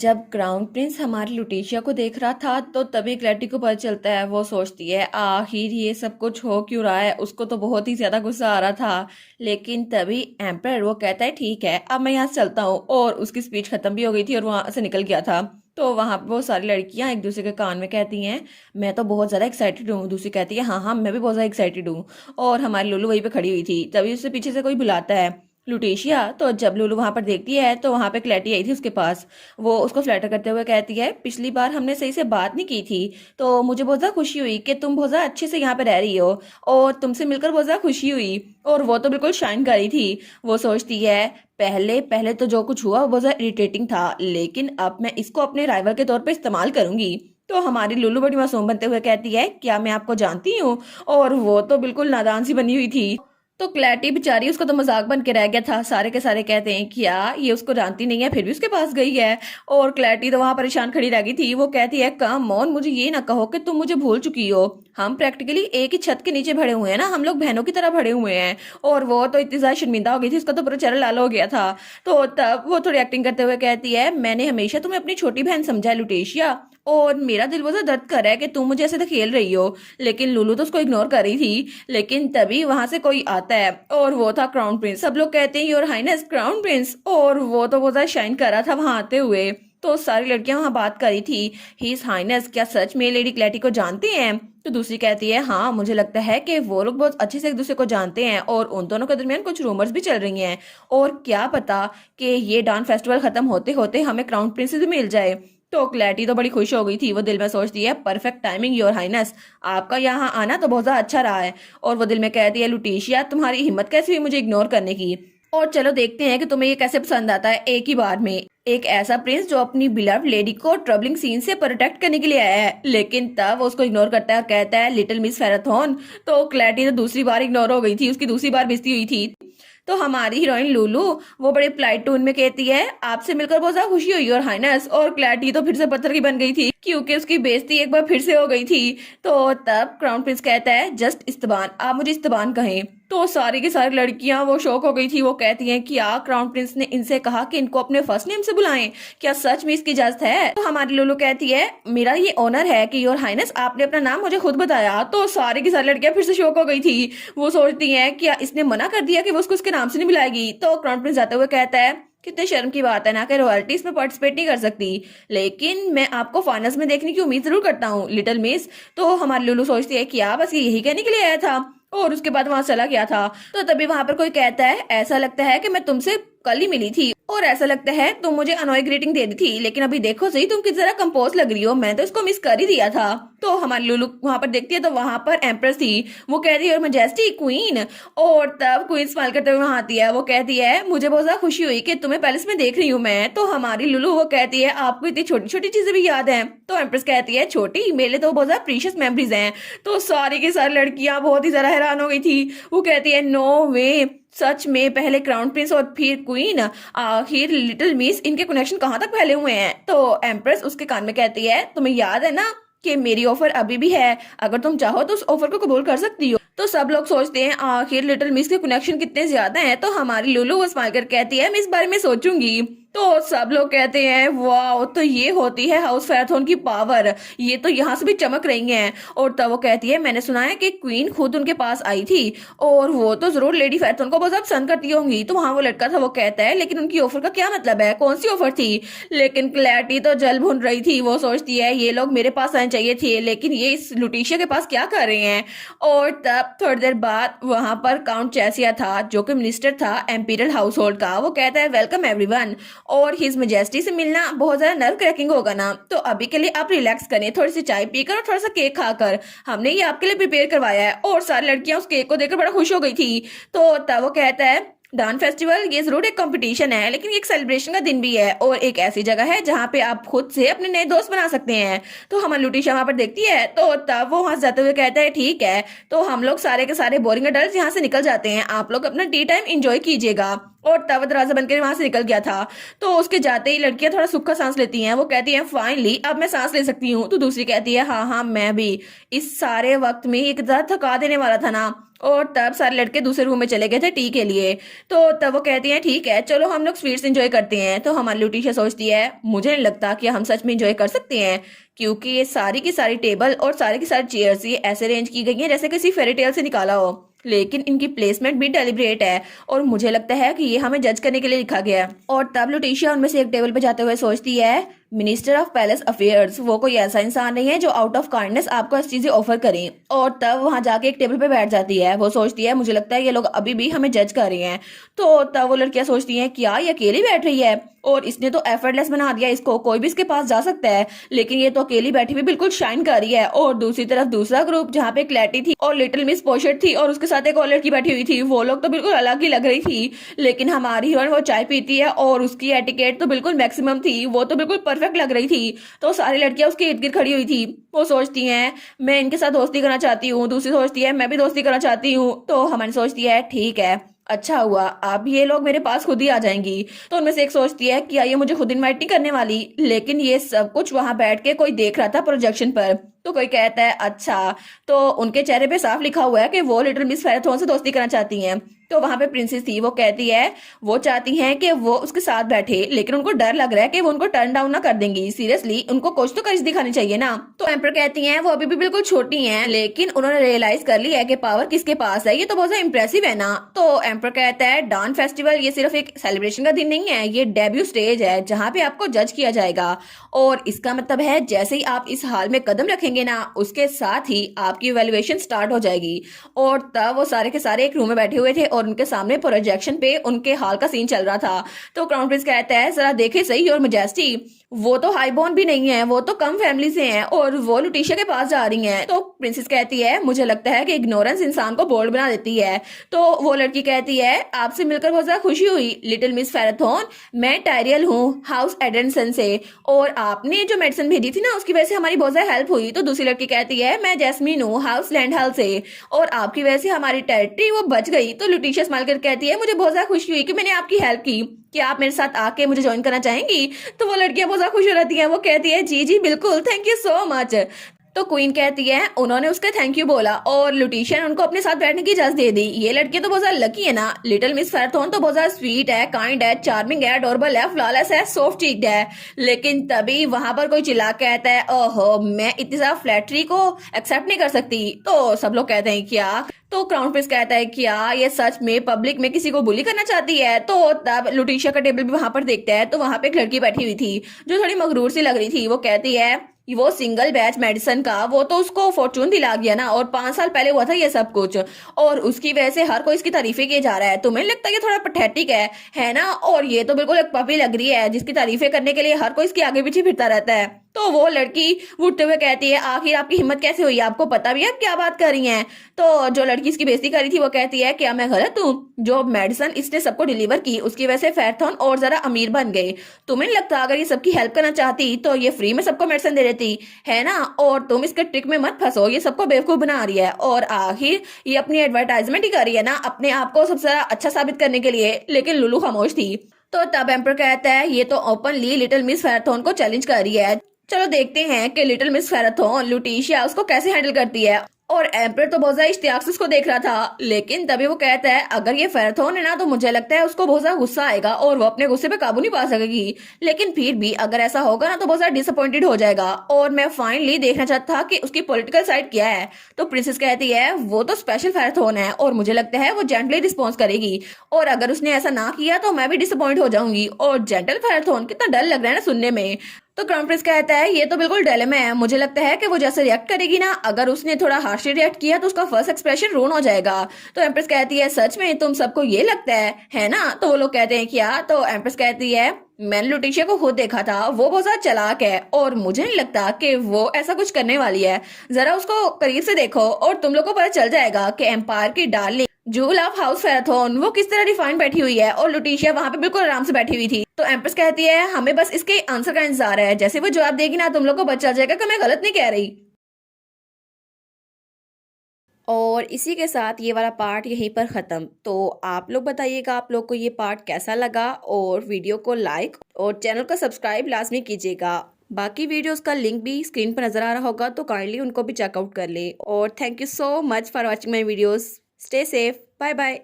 जब crown Prince हमारी लुटेशिया को देख रहा था तो तभी क्लैरिटी को पता चलता है। वो सोचती है आखिर ये सब कुछ हो क्यों रहा है। उसको तो बहुत ही ज्यादा गुस्सा आ रहा था। लेकिन तभी एम्पर वो कहता है ठीक है अब मैं यहाँ से चलता हूँ। और उसकी स्पीच खत्म भी हो गई थी और वहां से निकल गया था। तो वहां पर वो सारी लड़कियां एक दूसरे के कान में कहती हैं मैं तो बहुत ज्यादा एक्साइटेड हूँ। दूसरी कहती है हाँ हाँ मैं भी बहुत ज्यादा एक्साइटेड हूँ। और हमारी लुलु वहीं पे खड़ी हुई थी। तभी उससे पीछे से कोई बुलाता है लुटेशिया। तो जब लुलु वहां पर देखती है तो वहां पे क्लैटी आई थी उसके पास। वो उसको फ्लैटर करते हुए कहती है पिछली बार हमने सही से बात नहीं की थी तो मुझे बहुत ज्यादा खुशी हुई कि तुम बहुत ज्यादा अच्छे से यहाँ पे रह रही हो। और तुमसे मिलकर बहुत ज्यादा खुशी हुई। और वो तो बिल्कुल शाइन कर रही थी। वो सोचती है पहले पहले तो जो कुछ हुआ वो बहुत ज्यादा इरिटेटिंग था लेकिन अब मैं इसको अपने राइवल के तौर पे इस्तेमाल करूंगी। तो हमारी लुलु बड़ी मासूम बनते हुए कहती है क्या मैं आपको जानती हूँ। और वो तो बिल्कुल नादान सी बनी हुई थी। तो क्लैटी बेचारी उसका तो मजाक बन के रह गया था। सारे के सारे कहते हैं कि ये उसको जानती नहीं है फिर भी उसके पास गई है। और क्लैटी तो वहां परेशान खड़ी रह गई थी। वो कहती है कम ऑन मुझे ये ना कहो कि तुम मुझे भूल चुकी हो। हम प्रैक्टिकली एक ही छत के नीचे भरे हुए हैं ना। हम लोग बहनों की तरह भरे हुए हैं। और वो तो इतनी ज्यादा शर्मिंदा हो गई थी उसका तो पूरा चेहरा लाल हो गया था। तो तब वो थोड़ी एक्टिंग करते हुए कहती है मैंने हमेशा तुम्हें अपनी छोटी बहन समझा है लुटेशिया। और मेरा दिल वो दर्द कर रहा है कि तुम मुझे ऐसे तो खेल रही हो। लेकिन लुलु तो उसको इग्नोर कर रही थी। लेकिन तभी वहां से कोई आता है और वो था क्राउन प्रिंस। सब लोग कहते हैं योर हाइनेस क्राउन प्रिंस। और वो तो बहुत ज्यादा शाइन कर रहा था वहां आते हुए। तो सारी लड़कियां वहां बात कर रही थी हिज हाइनेस क्या सच में लेडी क्लैटी को जानते हैं। तो दूसरी कहती है हाँ मुझे लगता है कि वो लोग बहुत अच्छे से एक दूसरे को जानते हैं और उन दोनों के दरमियान कुछ रूमर्स भी चल रही हैं। और क्या पता कि ये डांस फेस्टिवल खत्म होते होते हमें क्राउन प्रिंस से भी मिल जाए। तो क्लैटी तो बड़ी खुश हो गई थी। वो दिल में सोचती है परफेक्ट टाइमिंग योर हाइनेस। आपका यहाँ आना तो बहुत ज्यादा अच्छा रहा है। और वो दिल में कहती है लुटेशिया तुम्हारी हिम्मत कैसे हुई मुझे इग्नोर करने की। और चलो देखते हैं कि तुम्हें ये कैसे पसंद आता है एक ही बार में एक ऐसा प्रिंस जो अपनी बिलव्ड लेडी को ट्रबलिंग सीन से प्रोटेक्ट करने के लिए आया है। लेकिन तब वो उसको इग्नोर करता है और कहता है लिटिल मिस फेराथन। तो क्लैटी तो दूसरी बार इग्नोर हो गई थी। उसकी दूसरी बार बेइज्जती हुई थी। तो हमारी हीरोइन लुलु वो बड़े प्लाइट टोन में कहती है आपसे मिलकर बहुत ज्यादा खुशी हुई और हाइनेस। और क्लैटी तो फिर से पत्थर की बन गई थी क्योंकि उसकी बेइज्जती एक बार फिर से हो गई थी। तो तब क्राउन प्रिंस कहता है जस्ट इस्तबान आप मुझे इस्तबान कहें। तो सारी की सारी लड़कियां वो शौक हो गई थी। वो कहती हैं कि क्राउन प्रिंस ने इनसे कहा कि इनको अपने फर्स्ट नेम से बुलाएं। क्या सच में इसकी इजाजत है। तो हमारी लुलु कहती है मेरा ये ऑनर है कि योर हाइनेस आपने अपना नाम मुझे खुद बताया। तो सारी की सारी लड़कियां फिर से शौक हो गई थी। वो सोचती हैं क्या इसने मना कर दिया कि वो उसके नाम से नहीं बुलाएगी। तो क्राउन प्रिंस जाते हुए कहता है कितने शर्म की बात है ना कि रॉयल्टी इसमें पार्टिसिपेट नहीं कर सकती। लेकिन मैं आपको फाइनल्स में देखने की उम्मीद जरूर करता हूँ लिटिल मिस। तो हमारी लुलु सोचती है कि बस ये यही कहने के लिए आया था। और उसके बाद वहां चला गया था। तो तभी वहां पर कोई कहता है ऐसा लगता है कि मैं तुमसे कल ही मिली थी और ऐसा लगता है तुम मुझे अनोई ग्रीटिंग दे दी थी लेकिन अभी देखो सही तुम किस तरह कंपोज लग रही हो। मैं तो इसको मिस कर ही दिया था। तो हमारी लुलु वहां पर देखती है तो वहां पर एम्प्रेस थी। वो कहती है और मैजेस्टी क्वीन। और तब क्वीन स्माइल करते हुए वहां आती है। वो कहती है मुझे बहुत ज्यादा खुशी हुई कि तुम्हें पैलेस में देख रही हूँ मैं। तो हमारी लुलु वो कहती है आपको इतनी छोटी छोटी चीजें भी याद है। तो एम्प्रेस कहती है छोटी मेरे लिए तो बहुत ज्यादा प्रीशियस मेमोरीज हैं। तो सारी की सारी लड़कियां बहुत ही ज्यादा हैरान हो गई थी। वो कहती है नो वे सच में पहले क्राउन प्रिंस और फिर क्वीन आखिर लिटिल मिस इनके कनेक्शन कहाँ तक फैले हुए हैं। तो एम्प्रेस उसके कान में कहती है तुम्हें याद है ना कि मेरी ऑफर अभी भी है। अगर तुम चाहो तो उस ऑफर को कबूल कर सकती हो। तो सब लोग सोचते हैं आखिर लिटिल मिस के कनेक्शन कितने ज्यादा हैं। तो हमारी लुलु वो स्माइल कर कहती है मैं इस बारे में सोचूंगी। तो सब लोग कहते हैं वाह तो ये होती है हाउस फेराथन की पावर। ये तो यहाँ से भी चमक रही हैं। और तब वो कहती है मैंने सुना है कि क्वीन खुद उनके पास आई थी और वो तो जरूर लेडी फेराथन को बहुत ज्यादा पसंद करती होंगी। तो वहां वो लड़का था वो कहता है लेकिन उनकी ऑफर का क्या मतलब है कौन सी ऑफर थी। लेकिन क्लैरिटी तो जल भुन रही थी। वो सोचती है ये लोग मेरे पास आने चाहिए थे लेकिन ये इस लुटीशिया के पास क्या कर रहे हैं। और तब थोड़ी देर बाद वहां पर काउंट चैसिया था जो कि मिनिस्टर था एम्पीरियल हाउस होल्ड का। वो कहता है वेलकम एवरीवन और हिज मेजेस्टी से मिलना बहुत ज्यादा नर्व क्रैकिंग होगा ना। तो अभी के लिए आप रिलैक्स करें थोड़ी सी चाय पीकर और थोड़ा सा केक खाकर। हमने ये आपके लिए प्रिपेयर करवाया है। और सारी लड़कियां उस केक को देखकर बड़ा खुश हो गई थी। तो तब वो कहता है डांस फेस्टिवल ये जरूर एक कंपटीशन है लेकिन ये एक सेलिब्रेशन का दिन भी है और एक ऐसी जगह है जहाँ पे आप खुद से अपने नए दोस्त बना सकते हैं। तो हमारी लुटीशा वहां पर देखती है तो तब वो वहां से जाते हुए कहता है ठीक है तो हम लोग सारे के सारे बोरिंग अडल्ट यहाँ से निकल जाते हैं। आप लोग अपना टी टाइम एंजॉय कीजिएगा। और तब दरवाजा बंद कर वहां से निकल गया था। तो उसके जाते ही लड़कियां थोड़ा सूखा सांस लेती हैं। वो कहती हैं फाइनली अब मैं सांस ले सकती हूँ। तो दूसरी कहती है हाँ हाँ मैं भी। इस सारे वक्त में एक ज्यादा थका देने वाला था ना। और तब सारे लड़के दूसरे रूम में चले गए थे टी के लिए। तो तब वो कहती हैं ठीक है चलो हम लोग स्वीट्स एंजॉय करते हैं। तो हमारी लुटीशा सोचती है मुझे नहीं लगता कि हम सच में एंजॉय कर सकते हैं, क्योंकि ये सारी की सारी टेबल और सारी की सारी चेयर्स ये ऐसे अरेंज की गई हैं जैसे किसी फेरी टेल से निकाला हो, लेकिन इनकी प्लेसमेंट भी डेलिब्रेट है और मुझे लगता है कि ये हमें जज करने के लिए लिखा गया है। और तब लुटीशिया उनमें से एक टेबल पे जाते हुए सोचती है मिनिस्टर ऑफ पैलेस अफेयर्स वो कोई ऐसा इंसान नहीं है जो आउट ऑफ काइंडनेस आपको ऐसी चीजें ऑफर करें। और तब वहां जाके एक टेबल पे बैठ जाती है। वो सोचती है मुझे लगता है ये लोग अभी भी हमें जज कर रहे हैं। तो तब वो लड़कियां सोचती हैं क्या ये अकेली बैठ रही है, और इसने तो एफर्टलेस बना दिया इसको, कोई भी इसके पास जा सकता है, लेकिन ये तो अकेली बैठी हुई बिल्कुल शाइन कर रही है। और दूसरी तरफ दूसरा ग्रुप जहाँ पे क्लैटी थी और लिटिल मिस पोशेट थी और उसके साथ एक और लड़की बैठी हुई थी, वो लोग तो बिल्कुल अलग ही लग रही थी। लेकिन हमारी हीरोइन वो चाय पीती है और उसकी एटिकेट तो बिल्कुल मैक्सिमम थी, वो तो बिल्कुल परफेक्ट लग रही थी। तो सारी लड़कियां उसके इर्द गिर्द खड़ी हुई थी। वो सोचती हैं मैं इनके साथ दोस्ती करना चाहती हूँ, दूसरी सोचती है मैं भी दोस्ती करना चाहती हूँ। तो हमारी सोचती है ठीक है अच्छा हुआ अब ये लोग मेरे पास खुद ही आ जाएंगी। तो उनमें से एक सोचती है कि ये मुझे खुद इनवाइट नहीं करने वाली, लेकिन ये सब कुछ वहां बैठ के कोई देख रहा था प्रोजेक्शन पर। तो कोई कहता है अच्छा, तो उनके चेहरे पे साफ लिखा हुआ है कि वो लिटिल मिस फेराथॉन से दोस्ती करना चाहती हैं। तो वहां पे प्रिंसेस थी, वो कहती है वो चाहती हैं कि वो उसके साथ बैठे, लेकिन उनको डर लग रहा है कि वो उनको टर्न डाउन ना कर देंगी। सीरियसली उनको कुछ तो करेज दिखानी चाहिए ना। तो एम्पर कहती हैं वो अभी भी बिल्कुल छोटी हैं, लेकिन उन्होंने रियलाइज कर लिया है कि पावर किसके पास है, ये तो बहुत इंप्रेसिव है ना। तो एम्पर कहता है डांस फेस्टिवल ये सिर्फ एक सेलिब्रेशन का दिन नहीं है, ये डेब्यू स्टेज है जहाँ पे आपको जज किया जाएगा। और इसका मतलब है जैसे ही आप इस हाल में कदम रखेंगे ना, उसके साथ ही आपकी वैल्यूएशन स्टार्ट हो जाएगी। और तब वो सारे के सारे एक रूम में बैठे हुए थे और उनके सामने प्रोजेक्शन पे उनके हाल का सीन चल रहा था। तो क्राउन प्रिंस कहता है जरा देखे सही और मेजेस्टी, वो तो हाई बोर्न भी नहीं है, वो तो कम फैमिली से हैं और वो लुटीशिया के पास जा रही हैं। तो प्रिंसेस कहती है मुझे लगता है कि इग्नोरेंस इंसान को बोल्ड बना देती है। तो वो लड़की कहती है आपसे मिलकर बहुत ज्यादा खुशी हुई लिटिल मिस फेराथॉन, मैं टायरियल हूँ हाउस एडेंसन से, और आपने जो मेडिसिन भेजी थी ना उसकी वजह से हमारी बहुत ज्यादा हेल्प हुई। तो दूसरी लड़की कहती है मैं जैस्मीन हूँ हाउस लैंडहल से, और आपकी वजह से हमारी टेरिटरी वो बच गई। तो लुटीशिया स्माइल कर कहती है मुझे बहुत ज्यादा खुशी हुई कि मैंने आपकी हेल्प की, क्या आप मेरे साथ आके मुझे ज्वाइन करना चाहेंगी। तो वो लड़कियां बहुत ज्यादा खुश हो जाती हैं, वो कहती है जी जी बिल्कुल थैंक यू सो मच। तो क्वीन कहती है उन्होंने उसका थैंक यू बोला और लुटीशिया ने उनको अपने साथ बैठने की इजाजत दे दी। ये लड़की तो बहुत ज्यादा लकी है ना। लिटिल मिस फेराथॉन तो बहुत ज्यादा स्वीट है, काइंड है, चार्मिंग है, अडोरेबल है, फ्लॉलेस है, सॉफ्ट चीक्ड है। लेकिन तभी वहां पर कोई चिल्ला कहता है ओहो मैं इतनी ज्यादा फ्लैटरी को एक्सेप्ट नहीं कर सकती। तो सब लोग कहते हैं क्या। तो क्राउन प्रिंस कहता है क्या ये सच में पब्लिक में किसी को बुली करना चाहती है। तो तब लुटीशिया का टेबल भी वहां पर देखता है, तो वहां पे एक लड़की बैठी हुई थी जो थोड़ी मगरूर सी लग रही थी। वो कहती है वो सिंगल बैच मेडिसिन का वो तो उसको फॉर्चून दिला गया ना, और 5 साल पहले हुआ था ये सब कुछ, और उसकी वजह से हर कोई इसकी तारीफें किए जा रहा है। तुम्हें लगता है ये थोड़ा पथेटिक है ना। और ये तो बिल्कुल एक पपी लग रही है जिसकी तारीफें करने के लिए हर कोई इसके आगे पीछे फिरता रहता है। तो वो लड़की उठते हुए कहती है आखिर आपकी हिम्मत कैसे हुई, आपको पता भी है आप क्या बात कर रही हैं। तो जो लड़की इसकी बेइज्जती कर रही थी वो कहती है क्या मैं गलत हूँ, जो मेडिसिन इसने सबको डिलीवर की उसकी वजह से फेराथॉन और ज्यादा अमीर बन गए। तुम्हें नहीं लगता अगर ये सबकी हेल्प करना चाहती तो ये फ्री में सबको मेडिसिन दे देती है ना। और तुम इसके ट्रिक में मत फंसो, ये सबको बेवकूफ बना रही है, और आखिर ये अपनी एडवर्टाइजमेंट ही कर रही है ना अपने आप को सबसे अच्छा साबित करने के लिए। लेकिन लुलू खामोश थी। तो तब एम्पर कहता है ये तो ओपनली लिटिल मिस फेराथॉन को चैलेंज कर रही है, चलो देखते हैं कि लिटिल मिस फेराथॉन लुटीशिया उसको कैसे हैंडल करती है। और एम्पर तो बहुत ज्यादा इश्तियाक से उसको देख रहा था, लेकिन तभी वो कहता है अगर ये फेराथॉन है ना तो मुझे लगता है उसको बहुत ज्यादा गुस्सा आएगा और वो अपने गुस्से पे काबू नहीं पा सकेगी। लेकिन फिर भी अगर ऐसा होगा ना तो बहुत ज्यादा डिसअपॉइंटेड हो जाएगा, और मैं फाइनली देखना चाहता था कि उसकी पॉलिटिकल साइड क्या है। तो प्रिंसेस कहती है वो तो स्पेशल फेराथॉन है और मुझे लगता है वो जेंटली रिस्पॉन्स करेगी, और अगर उसने ऐसा ना किया तो मैं भी डिसअपॉइंट हो जाऊंगी। और जेंटल फेराथॉन कितना डर लग रहा है ना सुनने में। तो क्राउन प्रिंस कहता है ये तो बिल्कुल डिलेमा है, मुझे लगता है कि वो जैसे रिएक्ट करेगी ना, अगर उसने थोड़ा हार्शली रिएक्ट किया तो उसका फर्स्ट एक्सप्रेशन रोन हो जाएगा। तो एम्प्रेस कहती है सच में तुम सबको ये लगता है ना। तो वो लोग कहते हैं क्या। तो एम्प्रेस कहती है मैंने लुटीशिया को खुद देखा था, वो बहुत ज्यादा चालाक है और मुझे नहीं लगता कि वो ऐसा कुछ करने वाली है। जरा उसको करीब से देखो और तुम लोग को पता चल जाएगा कि एम्पायर की डार्लिंग जूल ऑफ हाउस फेराथॉन वो किस तरह डिफाइन बैठी हुई है, और लुटीशिया वहां पे बिल्कुल आराम से बैठी हुई थी। तो एम्प्रेस कहती है हमें बस इसके आंसर का इंतजार है, जैसे वो जवाब देगी ना तुम लोग को पता चल जाएगा कि मैं गलत नहीं कह रही। और इसी के साथ ये वाला पार्ट यहीं पर ख़त्म। तो आप लोग बताइएगा आप लोग को ये पार्ट कैसा लगा, और वीडियो को लाइक और चैनल को सब्सक्राइब लाजमी कीजिएगा। बाकी वीडियोस का लिंक भी स्क्रीन पर नज़र आ रहा होगा, तो काइंडली उनको भी चेकआउट कर ले। और thank you so much for watching my videos. Stay safe, bye bye.